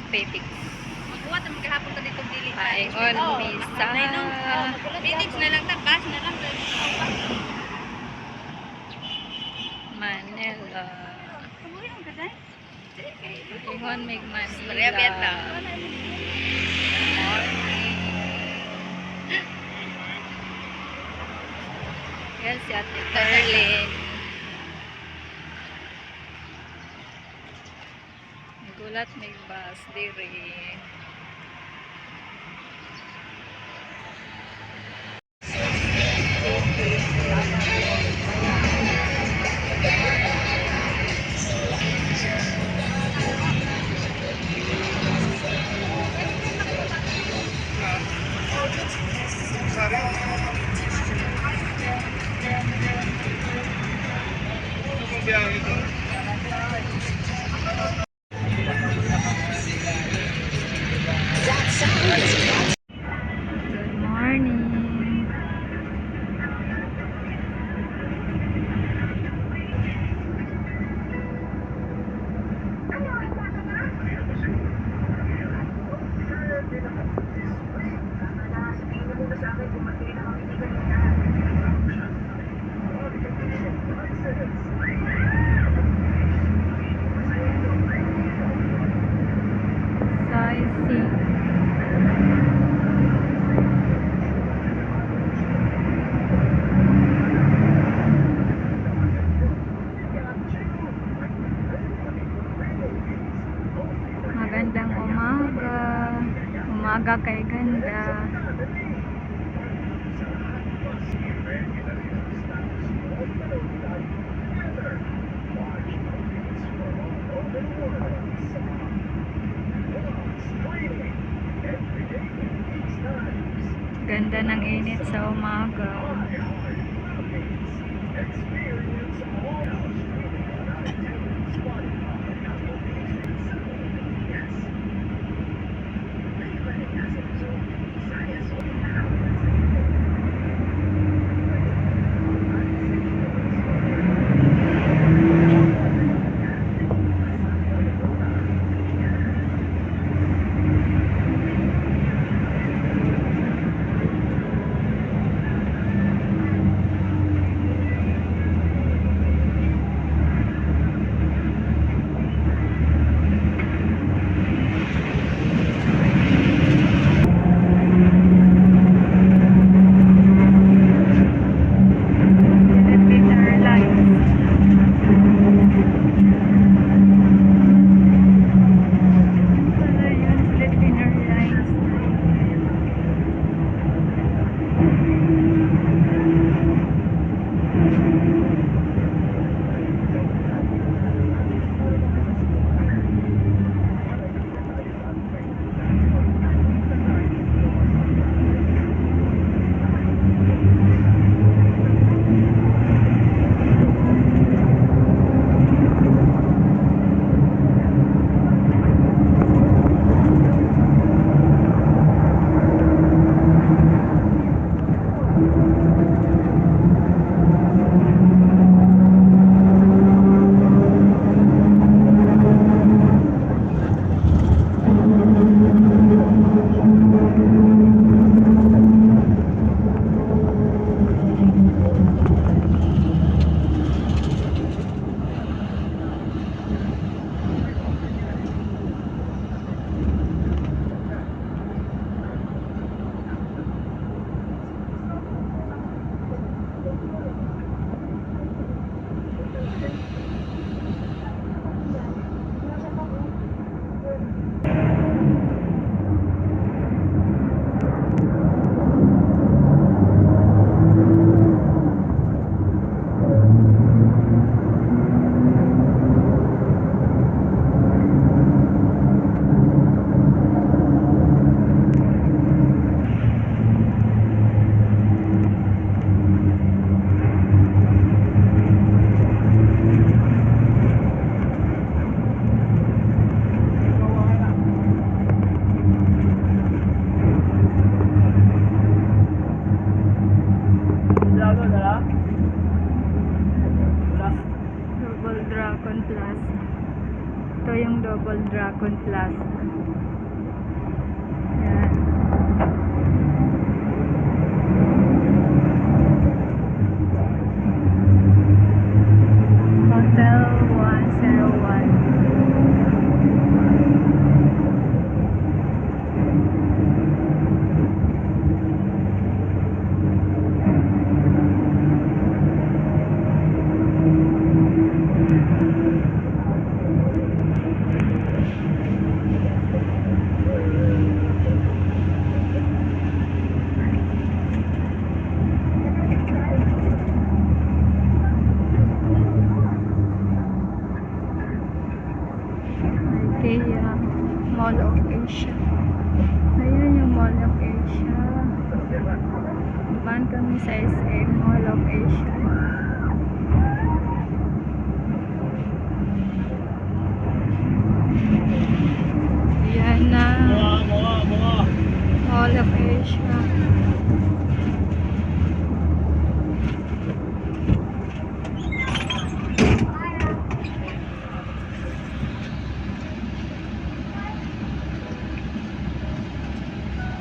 Phoenix. Magbuhat na maghapon ka dito dili. Paingon misa. Phoenix na lang ta, bus na lang. Manila. Ingon mig Manila. Maria Beta. Yan si Ate Carlin. Gulat may bus diri. Good morning. Sightseeing. Magandang umaga. Umaga kay ganda. Ganda ng init sa umaga. Dragon Plaza. Yan. Hotel 101. IKEA, Mall of Asia. Ayan yung Mall of Asia. Dumaan kami sa SM, Mall of Asia. Ayan na. Mall of Asia.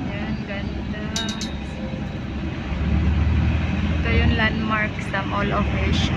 Yan, ganda. Ito yung landmark sa Mall of Asia.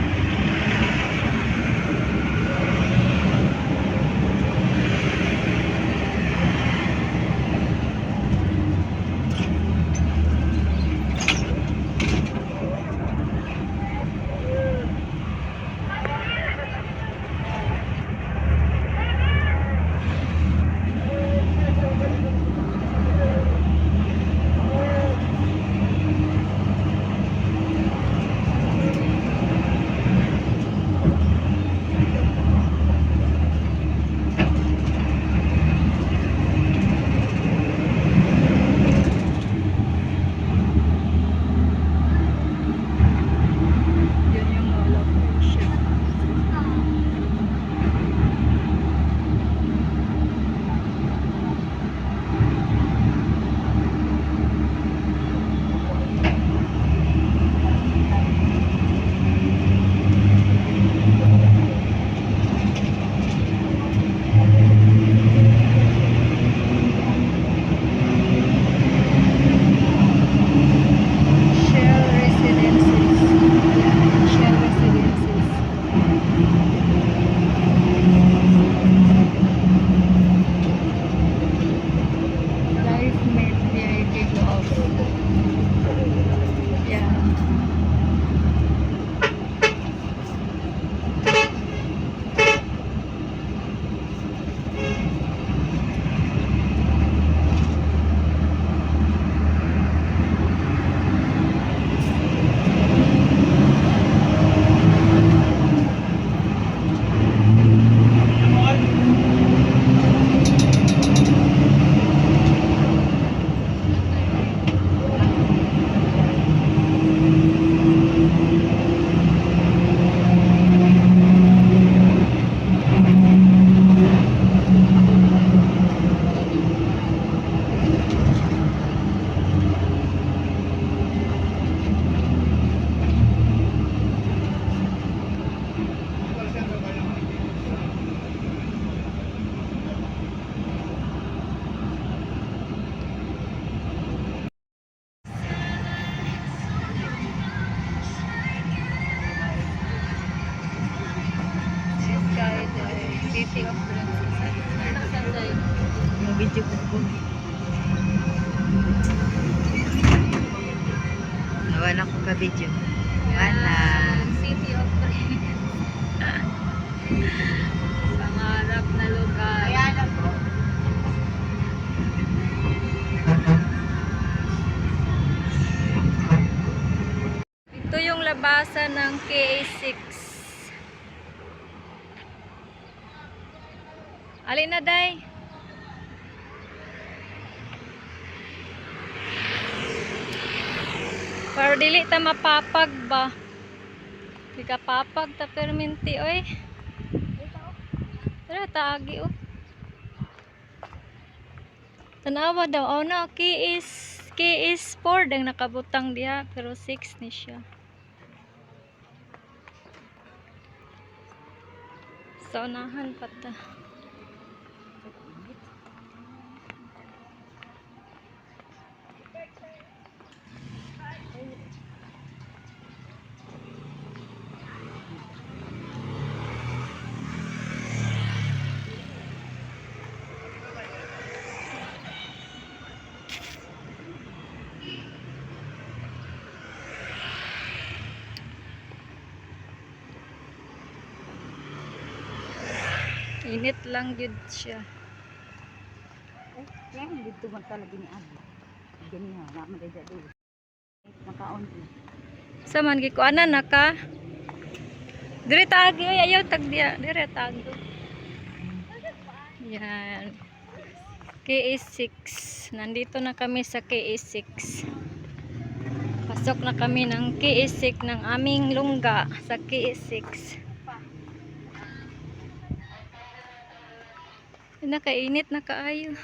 Yun yung Mall of Asia. Shell Residences. Ayan, Shell Residences. Life Mate VIP Golf. Yan. This guy, the City of Princess. Video ko. Nawan ako ka video. Wala. City of Princess. Pangarap na lugar. Ayan ako. Ito yung labasan ng KA6. Alin na, day? Pero dili ta mapapag ba? Di ka papag ta perminti, oy. Tara, taagi, oh. Tanawa daw. Oh, no. K is 4 dang nakabutang diha. Pero 6 ni siya. Sa unahan pa ta. Init lang yun siya. Yan, dito man talaga ni Abi. Ganyan, naman din dito. Nakaon din. Sa man gikuanan na ka. Dire tagi oy, ayaw tag dia. Dire tago. Yan. KA6. Nandito na kami sa KA6. Pasok na kami ng KA6 ng aming lungga sa KA6. Nakainit na kaayo.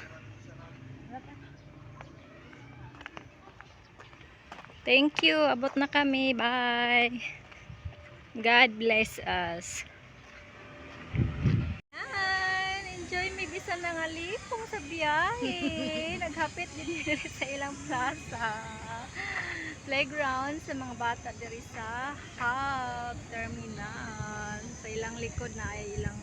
Thank you. Abot na kami. Bye. God bless us. Yan. Enjoy mi bisan na nga lipong sa biyahe. Naghapit din diri sa ilang plaza. Playground sa mga bata diri sa hub terminal. Sa ilang likod na ay ilang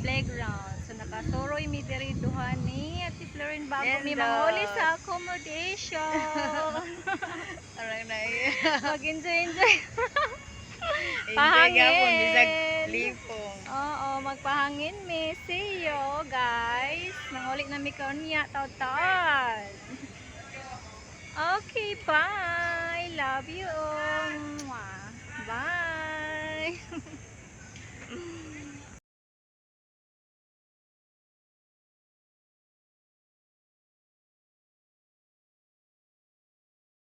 playground. So nakasoroy mi diri duha ni Ate Florin bago mi Hello. manghuli sa accommodation. Parang na Mag-enjoy. Enjoy gapon, bisag Pahangin. lipong. Oo, magpahangin mi. See you guys. Nanguli na mi kaunya taw-taon. Okay, bye. Love you. Mwah. Bye.